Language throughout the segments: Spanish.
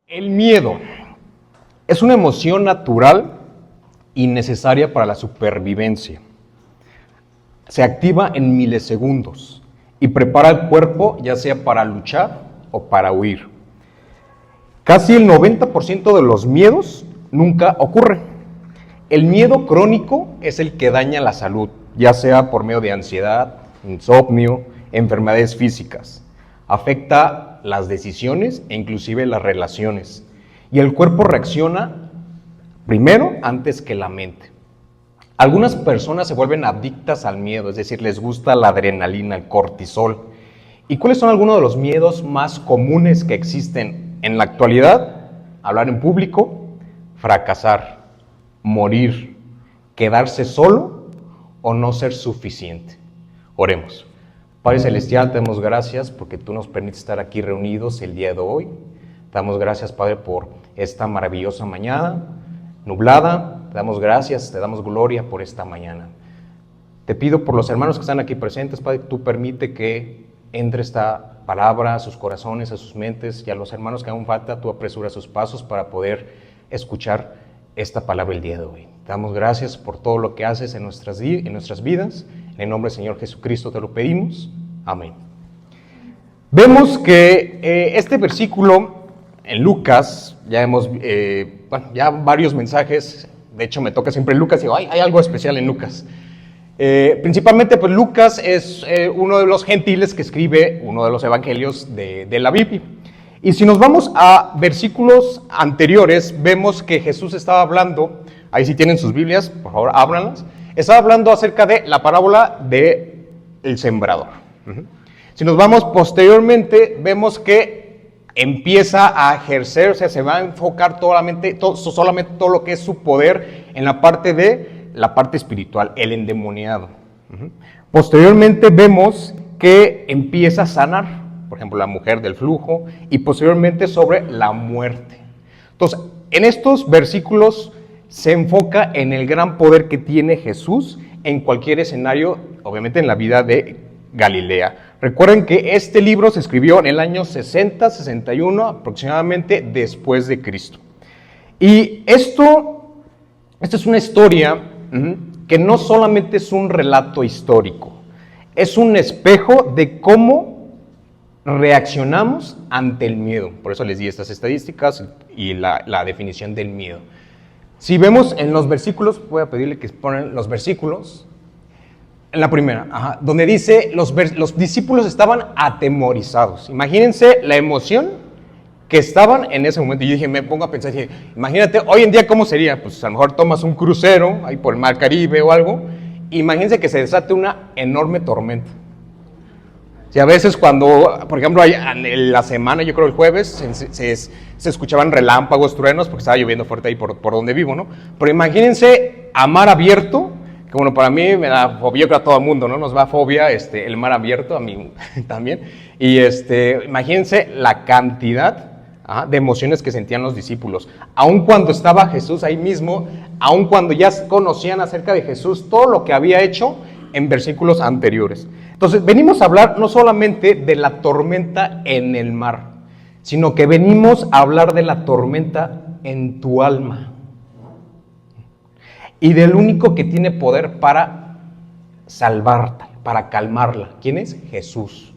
El miedo es una emoción natural y necesaria para la supervivencia. Se activa en milisegundos y prepara el cuerpo ya sea para luchar o para huir. Casi el 90% de los miedos nunca ocurre. El miedo crónico es el que daña la salud, ya sea por medio de ansiedad, insomnio, enfermedades físicas. Afecta las decisiones e inclusive las relaciones. Y el cuerpo reacciona primero antes que la mente. Algunas personas se vuelven adictas al miedo, es decir, les gusta la adrenalina, el cortisol. ¿Y cuáles son algunos de los miedos más comunes que existen en la actualidad? Hablar en público, fracasar, morir, quedarse solo o no ser suficiente. Oremos. Padre Celestial, te damos gracias porque tú nos permites estar aquí reunidos el día de hoy. Te damos gracias, Padre, por esta maravillosa mañana, nublada. Te damos gracias, te damos gloria por esta mañana. Te pido por los hermanos que están aquí presentes, Padre, tú permite que entre esta palabra a sus corazones, a sus mentes, y a los hermanos que aún falta, tú apresura sus pasos para poder escuchar esta palabra el día de hoy. Te damos gracias por todo lo que haces en nuestras vidas. En el nombre del Señor Jesucristo te lo pedimos. Amén. Vemos que este versículo en Lucas, ya varios mensajes, de hecho me toca siempre Lucas, y digo, hay algo especial en Lucas. Principalmente, pues Lucas es uno de los gentiles que escribe uno de los evangelios de la Biblia. Y si nos vamos a versículos anteriores, vemos que Jesús estaba hablando, ahí si tienen sus Biblias, por favor, ábranlas, estaba hablando acerca de la parábola del sembrador. Si nos vamos posteriormente, vemos que empieza a ejercer, o sea, se va a enfocar solamente todo lo que es su poder en la parte espiritual, el endemoniado. Posteriormente vemos que empieza a sanar, por ejemplo, la mujer del flujo, y posteriormente sobre la muerte. Entonces, en estos versículos se enfoca en el gran poder que tiene Jesús en cualquier escenario, obviamente en la vida de Galilea. Recuerden que este libro se escribió en el año 60-61 aproximadamente después de Cristo. Y esta es una historia que no solamente es un relato histórico, es un espejo de cómo reaccionamos ante el miedo. Por eso les di estas estadísticas y la definición del miedo. Si vemos en los versículos, voy a pedirle que pongan los versículos, en la primera, donde dice, los discípulos estaban atemorizados. Imagínense la emoción que estaban en ese momento. Y yo dije, me pongo a pensar, dije, imagínate, hoy en día, ¿cómo sería? Pues a lo mejor tomas un crucero, ahí por el Mar Caribe o algo, imagínense que se desate una enorme tormenta. Y a veces cuando, por ejemplo, en la semana, yo creo el jueves, se escuchaban relámpagos, truenos, porque estaba lloviendo fuerte ahí por donde vivo, ¿no? Pero imagínense a mar abierto, que bueno, para mí me da fobia, yo creo a todo el mundo, ¿no? Nos da fobia el mar abierto, a mí también. Y imagínense la cantidad de emociones que sentían los discípulos. Aun cuando estaba Jesús ahí mismo, aun cuando ya conocían acerca de Jesús, todo lo que había hecho en versículos anteriores. Entonces, venimos a hablar no solamente de la tormenta en el mar, sino que venimos a hablar de la tormenta en tu alma. Y del único que tiene poder para salvarte, para calmarla. ¿Quién es? Jesús.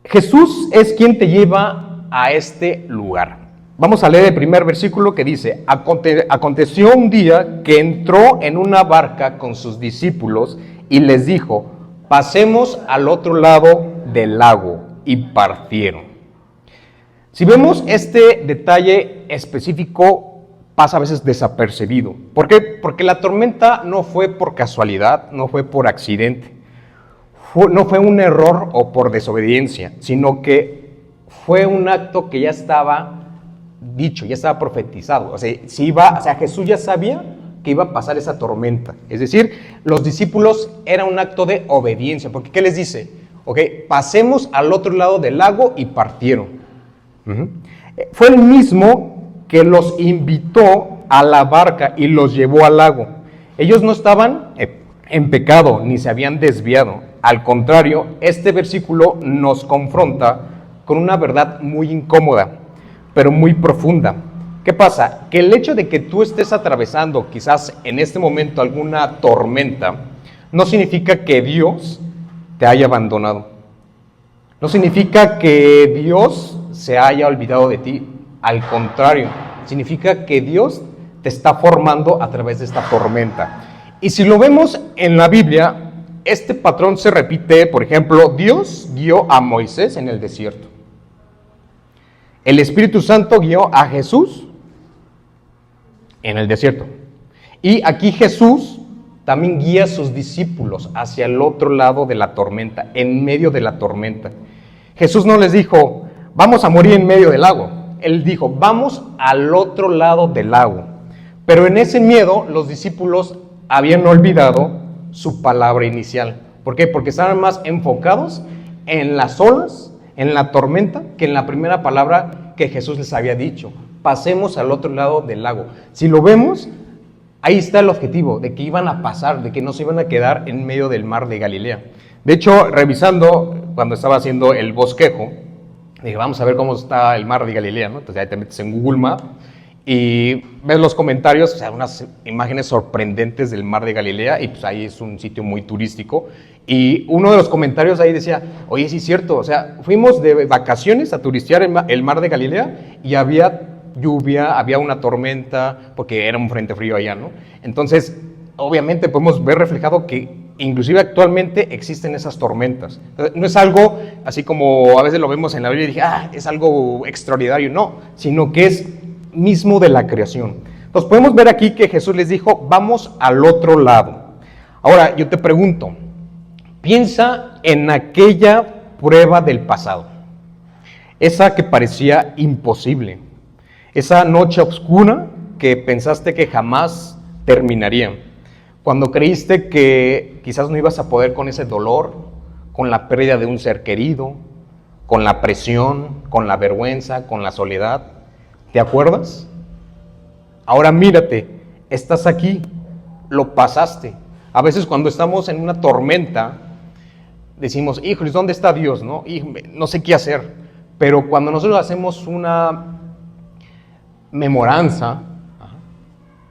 Jesús es quien te lleva a este lugar. Vamos a leer el primer versículo que dice, aconteció un día que entró en una barca con sus discípulos y les dijo, pasemos al otro lado del lago, y partieron. Si vemos este detalle específico, pasa a veces desapercibido. ¿Por qué? Porque la tormenta no fue por casualidad, no fue por accidente, no fue un error o por desobediencia, sino que fue un acto que ya estaba dicho, ya estaba profetizado. O sea, Jesús ya sabía que iba a pasar esa tormenta. Es decir, los discípulos era un acto de obediencia, porque ¿qué les dice? Pasemos al otro lado del lago, y partieron. Fue el mismo que los invitó a la barca y los llevó al lago. Ellos no estaban en pecado, ni se habían desviado. Al contrario, este versículo nos confronta con una verdad muy incómoda. pero muy profunda. ¿Qué pasa? Que el hecho de que tú estés atravesando quizás en este momento alguna tormenta, no significa que Dios te haya abandonado. No significa que Dios se haya olvidado de ti. Al contrario, significa que Dios te está formando a través de esta tormenta. Y si lo vemos en la Biblia, este patrón se repite. Por ejemplo, Dios guió a Moisés en el desierto. El Espíritu Santo guió a Jesús en el desierto. Y aquí Jesús también guía a sus discípulos hacia el otro lado de la tormenta, en medio de la tormenta. Jesús no les dijo, vamos a morir en medio del lago. Él dijo, vamos al otro lado del lago. Pero en ese miedo, los discípulos habían olvidado su palabra inicial. ¿Por qué? Porque estaban más enfocados en las olas, en la tormenta, que en la primera palabra que Jesús les había dicho. Pasemos al otro lado del lago. Si lo vemos, ahí está el objetivo, de que iban a pasar, de que no se iban a quedar en medio del mar de Galilea. De hecho, revisando, cuando estaba haciendo el bosquejo, dije, vamos a ver cómo está el mar de Galilea, ¿no? Entonces ahí te metes en Google Maps y ves los comentarios, o sea, unas imágenes sorprendentes del mar de Galilea, y pues ahí es un sitio muy turístico. Y uno de los comentarios ahí decía, oye, sí es cierto, o sea, fuimos de vacaciones a turistear el mar de Galilea y había lluvia, había una tormenta, porque era un frente frío allá, ¿no? Entonces, obviamente podemos ver reflejado que inclusive actualmente existen esas tormentas. No es algo así como a veces lo vemos en la Biblia y dije, es algo extraordinario, no, sino que es mismo de la creación. Entonces podemos ver aquí que Jesús les dijo, vamos al otro lado. Ahora, yo te pregunto, piensa en aquella prueba del pasado, esa que parecía imposible, esa noche oscura que pensaste que jamás terminaría, cuando creíste que quizás no ibas a poder con ese dolor, con la pérdida de un ser querido, con la presión, con la vergüenza, con la soledad. ¿Te acuerdas? Ahora mírate, estás aquí, lo pasaste. A veces cuando estamos en una tormenta, decimos, híjole, ¿dónde está Dios? No sé qué hacer. Pero cuando nosotros hacemos una memoranza,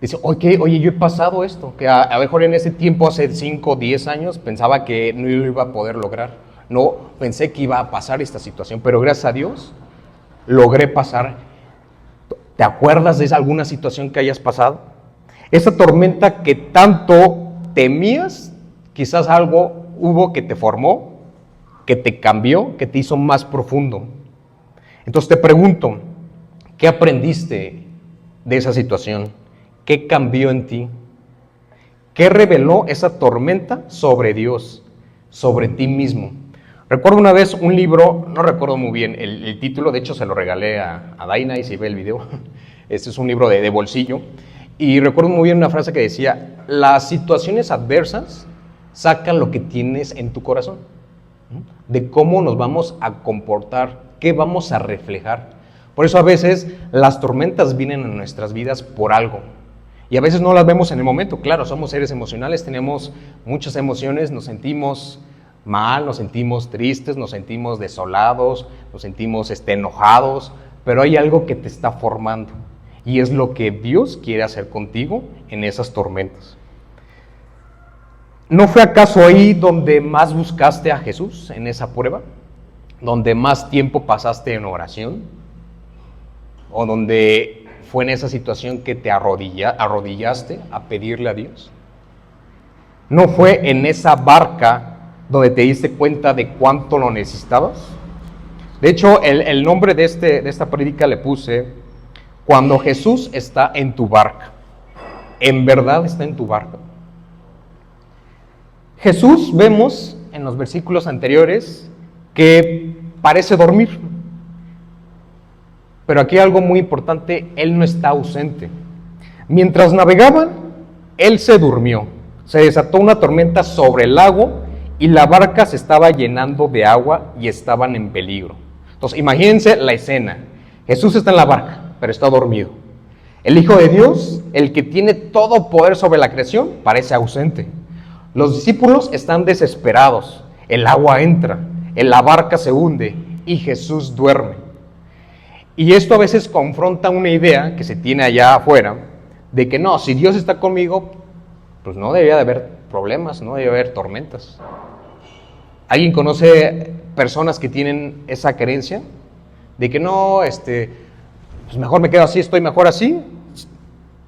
dice, oye, yo he pasado esto, que a lo mejor en ese tiempo, hace 5 o 10 años, pensaba que no lo iba a poder lograr. No pensé que iba a pasar esta situación, pero gracias a Dios logré pasar. ¿Te acuerdas de alguna situación que hayas pasado? Esa tormenta que tanto temías, quizás algo hubo que te formó, que te cambió, que te hizo más profundo. Entonces te pregunto, ¿qué aprendiste de esa situación? ¿Qué cambió en ti? ¿Qué reveló esa tormenta sobre Dios, sobre ti mismo? Recuerdo una vez un libro, no recuerdo muy bien el título, de hecho se lo regalé a Daina y si ve el video. Este es un libro de bolsillo. Y recuerdo muy bien una frase que decía, las situaciones adversas sacan lo que tienes en tu corazón, de cómo nos vamos a comportar, qué vamos a reflejar. Por eso a veces las tormentas vienen a nuestras vidas por algo. Y a veces no las vemos en el momento. Claro, somos seres emocionales, tenemos muchas emociones, nos sentimos mal, nos sentimos tristes, nos sentimos desolados, nos sentimos enojados, pero hay algo que te está formando y es lo que Dios quiere hacer contigo en esas tormentas. ¿No fue acaso ahí donde más buscaste a Jesús, en esa prueba? ¿Donde más tiempo pasaste en oración? ¿O donde fue en esa situación que te arrodillaste a pedirle a Dios? ¿No fue en esa barca donde te diste cuenta de cuánto lo necesitabas? De hecho, el nombre de esta prédica le puse, cuando Jesús está en tu barca. ¿En verdad está en tu barca? Jesús, vemos en los versículos anteriores, que parece dormir. Pero aquí hay algo muy importante, Él no está ausente. Mientras navegaban, Él se durmió. Se desató una tormenta sobre el lago y la barca se estaba llenando de agua y estaban en peligro. Entonces, imagínense la escena. Jesús está en la barca, pero está dormido. El Hijo de Dios, el que tiene todo poder sobre la creación, parece ausente. Los discípulos están desesperados. El agua entra, la barca se hunde y Jesús duerme. Y esto a veces confronta una idea que se tiene allá afuera, de que no, si Dios está conmigo, pues no debería de haber problemas, no debería haber tormentas. ¿Alguien conoce personas que tienen esa creencia? De que no, pues mejor me quedo así, estoy mejor así,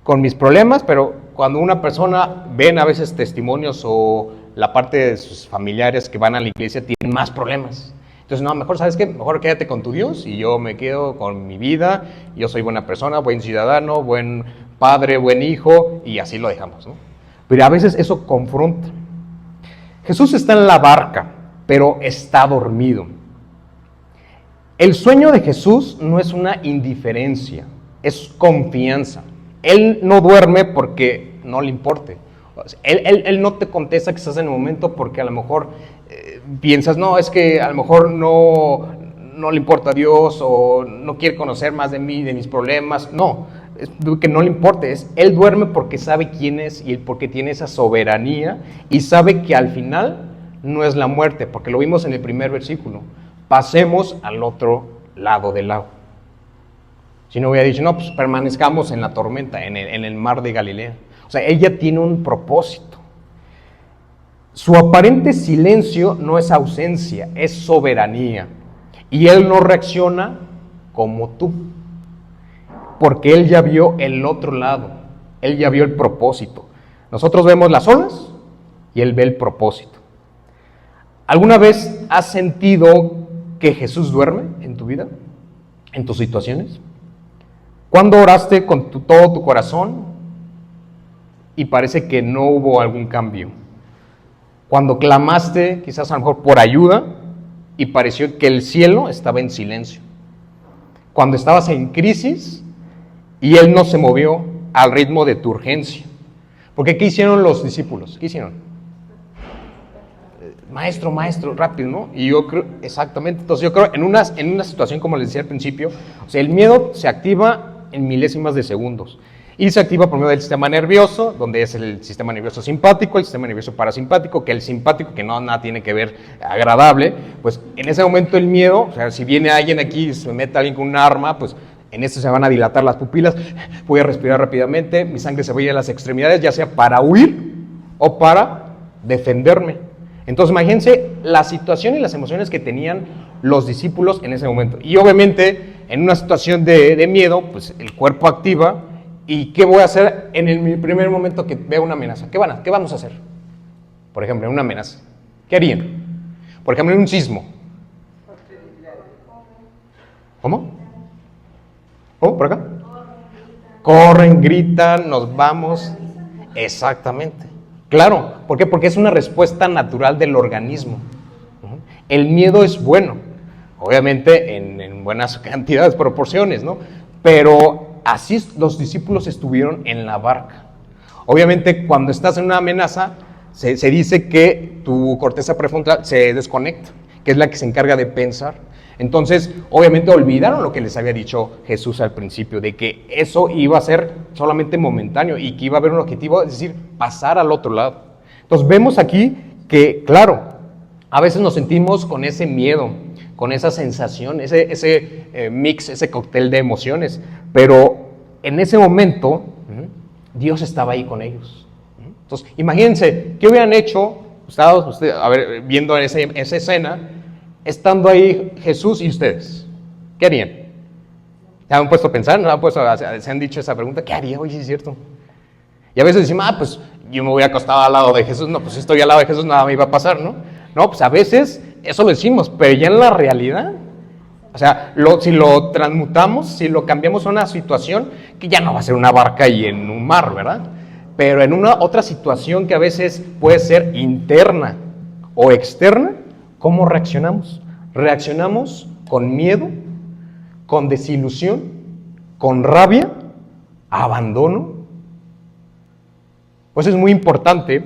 con mis problemas, pero cuando una persona ven a veces testimonios o la parte de sus familiares que van a la iglesia tienen más problemas. Entonces, no, mejor, ¿sabes qué? Mejor quédate con tu Dios y yo me quedo con mi vida, yo soy buena persona, buen ciudadano, buen padre, buen hijo, y así lo dejamos, ¿no? Pero a veces eso confronta. Jesús está en la barca, pero está dormido. El sueño de Jesús no es una indiferencia, es confianza. Él no duerme porque no le importe. Él no te contesta que estás en el momento porque a lo mejor piensas, no, es que a lo mejor no le importa a Dios o no quiere conocer más de mí, de mis problemas. No, es que no le importe. Él duerme porque sabe quién es y porque tiene esa soberanía y sabe que al final no es la muerte, porque lo vimos en el primer versículo. Pasemos al otro lado del lago. Si no hubiera dicho, no, pues permanezcamos en la tormenta, en el mar de Galilea. O sea, ella tiene un propósito. Su aparente silencio no es ausencia, es soberanía. Y él no reacciona como tú, porque él ya vio el otro lado, él ya vio el propósito. Nosotros vemos las olas y él ve el propósito. ¿Alguna vez has sentido que Jesús duerme en tu vida, en tus situaciones? ¿Cuándo oraste con todo tu corazón y parece que no hubo algún cambio? Cuando clamaste quizás a lo mejor por ayuda y pareció que el cielo estaba en silencio. Cuando estabas en crisis y Él no se movió al ritmo de tu urgencia. Porque ¿qué hicieron los discípulos? ¿Qué hicieron? Maestro, rápido, ¿no? Y yo creo, exactamente, entonces yo creo en una situación como les decía al principio, o sea, el miedo se activa en milésimas de segundos. Y se activa por medio del sistema nervioso, donde es el sistema nervioso simpático, el sistema nervioso parasimpático, que el simpático, que no nada tiene que ver agradable, pues en ese momento el miedo, o sea, si viene alguien aquí, se mete alguien con un arma, pues en esto se van a dilatar las pupilas, voy a respirar rápidamente, mi sangre se va a ir a las extremidades, ya sea para huir o para defenderme. Entonces imagínense la situación y las emociones que tenían los discípulos en ese momento. Y obviamente en una situación de miedo, pues el cuerpo activa. ¿Y qué voy a hacer en el primer momento que veo una amenaza? ¿Qué vamos a hacer? Por ejemplo, en una amenaza. ¿Qué harían? Por ejemplo, en un sismo. ¿Cómo? ¿Oh, por acá? Corren, gritan, nos vamos. Exactamente. Claro, ¿por qué? Porque es una respuesta natural del organismo. El miedo es bueno, obviamente en buenas cantidades, proporciones, ¿no? Pero así los discípulos estuvieron en la barca. Obviamente cuando estás en una amenaza, se dice que tu corteza prefrontal se desconecta, que es la que se encarga de pensar. Entonces, obviamente olvidaron lo que les había dicho Jesús al principio, de que eso iba a ser solamente momentáneo y que iba a haber un objetivo, es decir, pasar al otro lado. Entonces vemos aquí que, claro, a veces nos sentimos con ese miedo, con esa sensación, ese mix, ese cóctel de emociones, pero en ese momento Dios estaba ahí con ellos. Entonces, imagínense, ¿qué hubieran hecho ustedes, viendo esa escena, estando ahí Jesús y ustedes? ¿Qué harían? ¿Se han puesto a pensar? ¿Se han dicho esa pregunta? ¿Qué haría? Oye, sí es cierto. Y a veces decimos, pues yo me hubiera acostado al lado de Jesús. No, pues si estoy al lado de Jesús nada me iba a pasar, ¿no? No, pues a veces eso lo decimos, pero ya en la realidad, o sea, si lo transmutamos, si lo cambiamos a una situación que ya no va a ser una barca y en un mar, ¿verdad? Pero en una otra situación que a veces puede ser interna o externa, ¿cómo reaccionamos? Reaccionamos con miedo, con desilusión, con rabia, abandono. Pues es muy importante.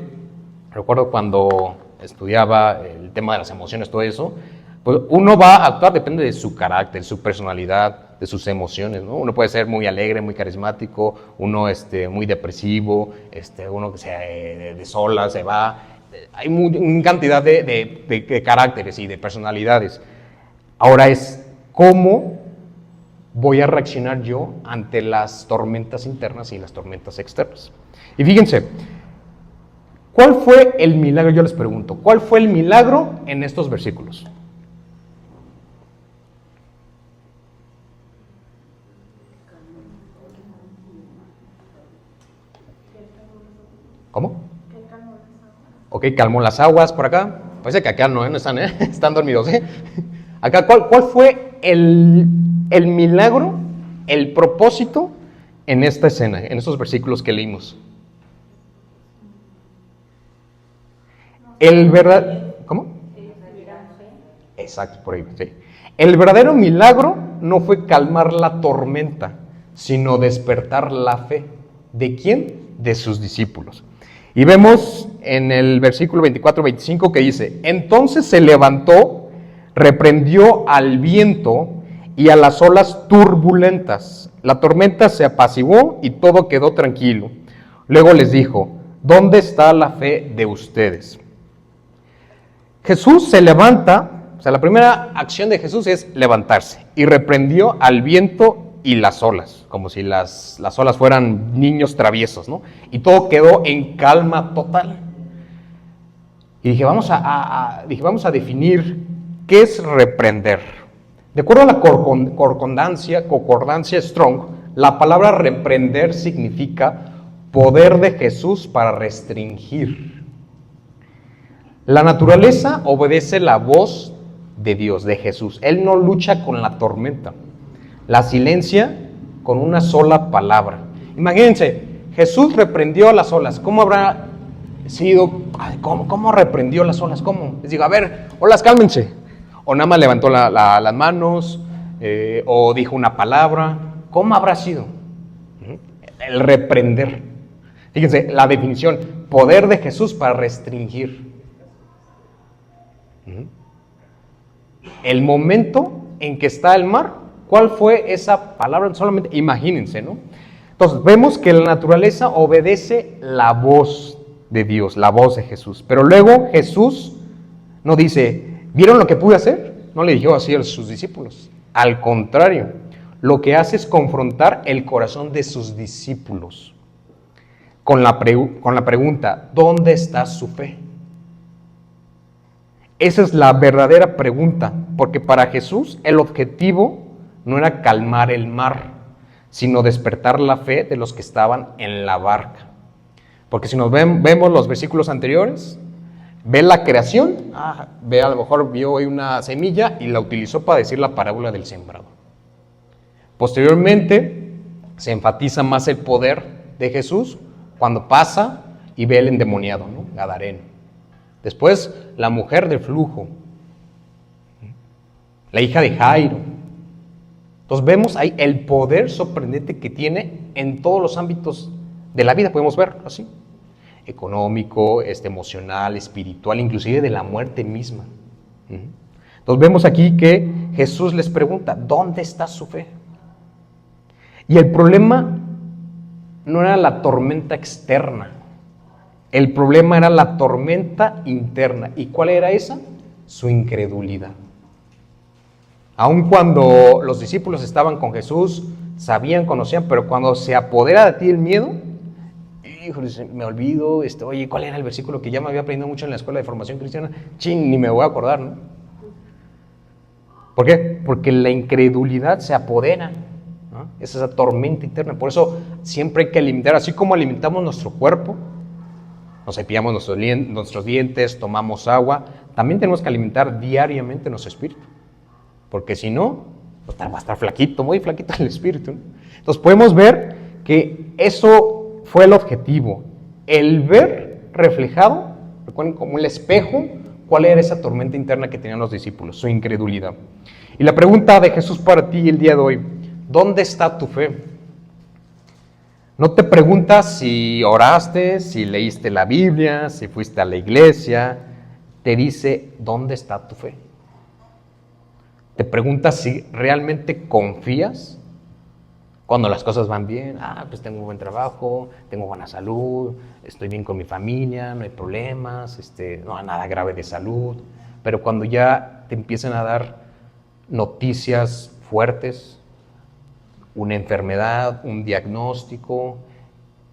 Recuerdo cuando estudiaba el tema de las emociones, todo eso, pues uno va a actuar, depende de su carácter, su personalidad, de sus emociones, ¿no? Uno puede ser muy alegre, muy carismático, uno muy depresivo, uno que sea de sola, se va. Hay una cantidad de caracteres y de personalidades. Ahora es cómo voy a reaccionar yo ante las tormentas internas y las tormentas externas. Y fíjense, ¿cuál fue el milagro? Yo les pregunto, ¿cuál fue el milagro en estos versículos? ¿Cómo? Ok, calmó las aguas por acá. Parece que acá no están, están dormidos. Acá, ¿cuál fue el milagro, el propósito en esta escena, en estos versículos que leímos? ¿Cómo? Exacto, por ahí, sí. El verdadero milagro no fue calmar la tormenta, sino despertar la fe. ¿De quién? De sus discípulos. Y vemos en el versículo 24-25 que dice, entonces se levantó, reprendió al viento y a las olas turbulentas. La tormenta se apaciguó y todo quedó tranquilo. Luego les dijo, ¿dónde está la fe de ustedes? Jesús se levanta, o sea, la primera acción de Jesús es levantarse y reprendió al viento y las olas, como si las olas fueran niños traviesos, ¿no? Y todo quedó en calma total. Y dije, vamos a definir qué es reprender. De acuerdo a la concordancia Strong, la palabra reprender significa poder de Jesús para restringir. La naturaleza obedece la voz de Dios, de Jesús. Él no lucha con la tormenta. La silencia con una sola palabra. Imagínense, Jesús reprendió a las olas. ¿Cómo habrá sido? ¿Cómo reprendió las olas? ¿Cómo? Les digo, a ver, olas, cálmense. O nada más levantó las manos, o dijo una palabra. ¿Cómo habrá sido? El reprender. Fíjense, la definición, poder de Jesús para restringir. El momento en que está el mar, ¿cuál fue esa palabra? Solamente imagínense, ¿no? Entonces, vemos que la naturaleza obedece la voz de Dios, la voz de Jesús. Pero luego Jesús no dice, ¿vieron lo que pude hacer? No le dijo así a sus discípulos. Al contrario, lo que hace es confrontar el corazón de sus discípulos con la pregunta, ¿dónde está su fe? Esa es la verdadera pregunta, porque para Jesús el objetivo no era calmar el mar, sino despertar la fe de los que estaban en la barca. Porque si nos vemos los versículos anteriores, ve la creación, a lo mejor vio ahí una semilla y la utilizó para decir la parábola del sembrador. Posteriormente se enfatiza más el poder de Jesús cuando pasa y ve el endemoniado, ¿no? Gadareno. Después la mujer del flujo, la hija de Jairo. Entonces vemos ahí el poder sorprendente que tiene en todos los ámbitos de la vida, podemos ver así, económico, emocional, espiritual, inclusive de la muerte misma. Entonces vemos aquí que Jesús les pregunta, ¿dónde está su fe? Y el problema no era la tormenta externa, el problema era la tormenta interna. ¿Y cuál era esa? Su incredulidad. Aun cuando los discípulos estaban con Jesús, sabían, conocían, pero cuando se apodera de ti el miedo, híjole, me olvido, oye, ¿cuál era el versículo que ya me había aprendido mucho en la escuela de formación cristiana? Ni me voy a acordar, ¿no? ¿Por qué? Porque la incredulidad se apodera, ¿no? Es esa tormenta interna. Por eso siempre hay que alimentar, así como alimentamos nuestro cuerpo, nos cepillamos nuestros dientes, tomamos agua, también tenemos que alimentar diariamente nuestro espíritu. Porque si no, va a estar flaquito, muy flaquito el espíritu, ¿no? Entonces podemos ver que eso fue el objetivo, el ver reflejado, recuerden, como el espejo, cuál era esa tormenta interna que tenían los discípulos, su incredulidad. Y la pregunta de Jesús para ti el día de hoy, ¿dónde está tu fe? No te preguntas si oraste, si leíste la Biblia, si fuiste a la iglesia, te dice, ¿dónde está tu fe? Te preguntas si realmente confías cuando las cosas van bien. Pues tengo un buen trabajo, tengo buena salud, estoy bien con mi familia, no hay problemas, no hay nada grave de salud. Pero cuando ya te empiezan a dar noticias fuertes, una enfermedad, un diagnóstico.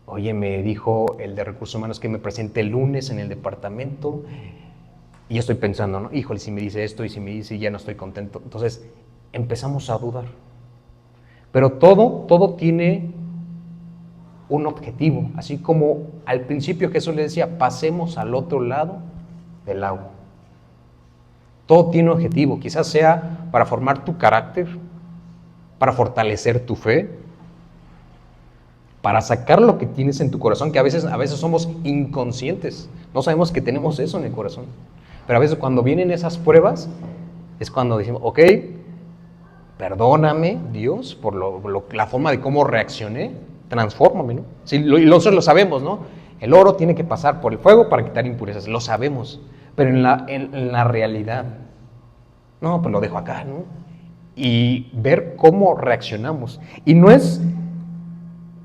Oye, me dijo el de Recursos Humanos que me presente el lunes en el departamento. Y yo estoy pensando, ¿no? Híjole, si me dice esto y si me dice ya no estoy contento. Entonces empezamos a dudar. Pero todo tiene un objetivo. Así como al principio Jesús le decía, pasemos al otro lado del agua. Todo tiene un objetivo. Quizás sea para formar tu carácter, para fortalecer tu fe, para sacar lo que tienes en tu corazón, que a veces somos inconscientes. No sabemos que tenemos eso en el corazón. Pero a veces cuando vienen esas pruebas, es cuando decimos, ok, perdóname, Dios, por la forma de cómo reaccioné, transfórmame, ¿no? Sí, y nosotros lo sabemos, ¿no? El oro tiene que pasar por el fuego para quitar impurezas, lo sabemos. Pero en la realidad, no, pues lo dejo acá, ¿no? Y ver cómo reaccionamos. Y no es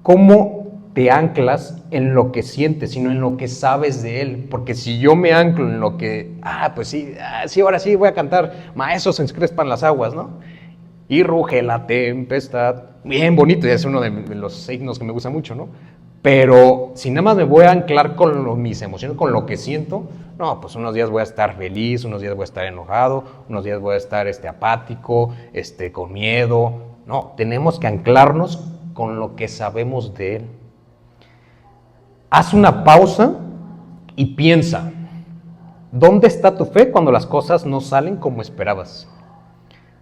cómo te anclas en lo que sientes, sino en lo que sabes de Él. Porque si yo me anclo en lo que, pues sí, ahora sí voy a cantar, maestros se encrespan las aguas, ¿no? Y ruge la tempestad. Bien bonito, es uno de los signos que me gusta mucho, ¿no? Pero si nada más me voy a anclar con mis emociones, con lo que siento, no, pues unos días voy a estar feliz, unos días voy a estar enojado, unos días voy a estar apático, con miedo. No, tenemos que anclarnos con lo que sabemos de Él. Haz una pausa y piensa, ¿dónde está tu fe cuando las cosas no salen como esperabas?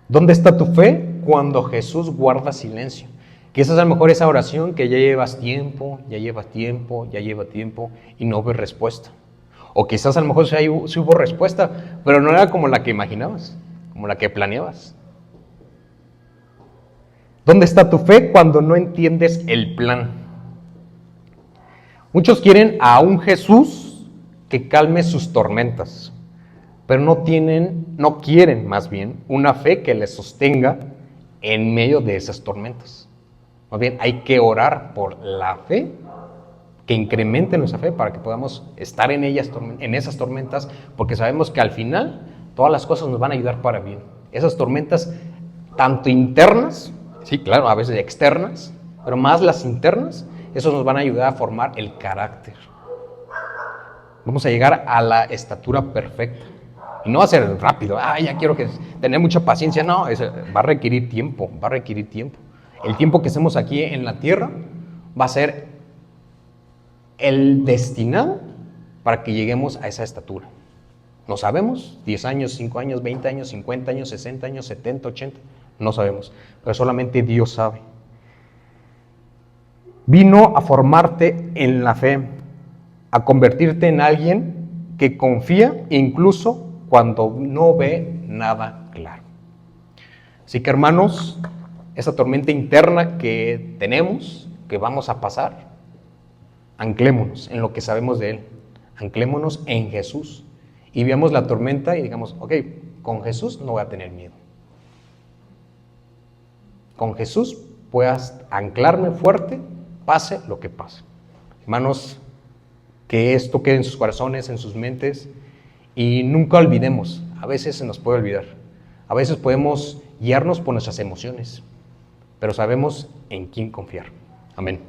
¿Dónde está tu fe cuando Jesús guarda silencio? Quizás a lo mejor esa oración que ya llevas tiempo y no ves respuesta. O quizás a lo mejor sí hubo respuesta, pero no era como la que imaginabas, como la que planeabas. ¿Dónde está tu fe cuando no entiendes el plan? Muchos quieren a un Jesús que calme sus tormentas, pero no quieren más bien una fe que les sostenga en medio de esas tormentas. Más bien hay que orar por la fe, que incremente nuestra fe para que podamos estar en esas tormentas, porque sabemos que al final todas las cosas nos van a ayudar para bien. Esas tormentas, tanto internas, sí, claro, a veces externas, pero más las internas, eso nos van a ayudar a formar el carácter. Vamos a llegar a la estatura perfecta. Y no va a ser rápido, ya quiero tener mucha paciencia. No, va a requerir tiempo, El tiempo que estemos aquí en la tierra va a ser el destinado para que lleguemos a esa estatura. No sabemos, 10 años, 5 años, 20 años, 50 años, 60 años, 70, 80, no sabemos, pero solamente Dios sabe. Vino a formarte en la fe, a convertirte en alguien que confía incluso cuando no ve nada claro. Así que hermanos, esa tormenta interna que tenemos, que vamos a pasar, anclémonos en lo que sabemos de Él, anclémonos en Jesús y veamos la tormenta y digamos, ok, con Jesús no voy a tener miedo. Con Jesús puedas anclarme fuerte, pase lo que pase. Hermanos, que esto quede en sus corazones, en sus mentes, y nunca olvidemos, a veces se nos puede olvidar, a veces podemos guiarnos por nuestras emociones, pero sabemos en quién confiar. Amén.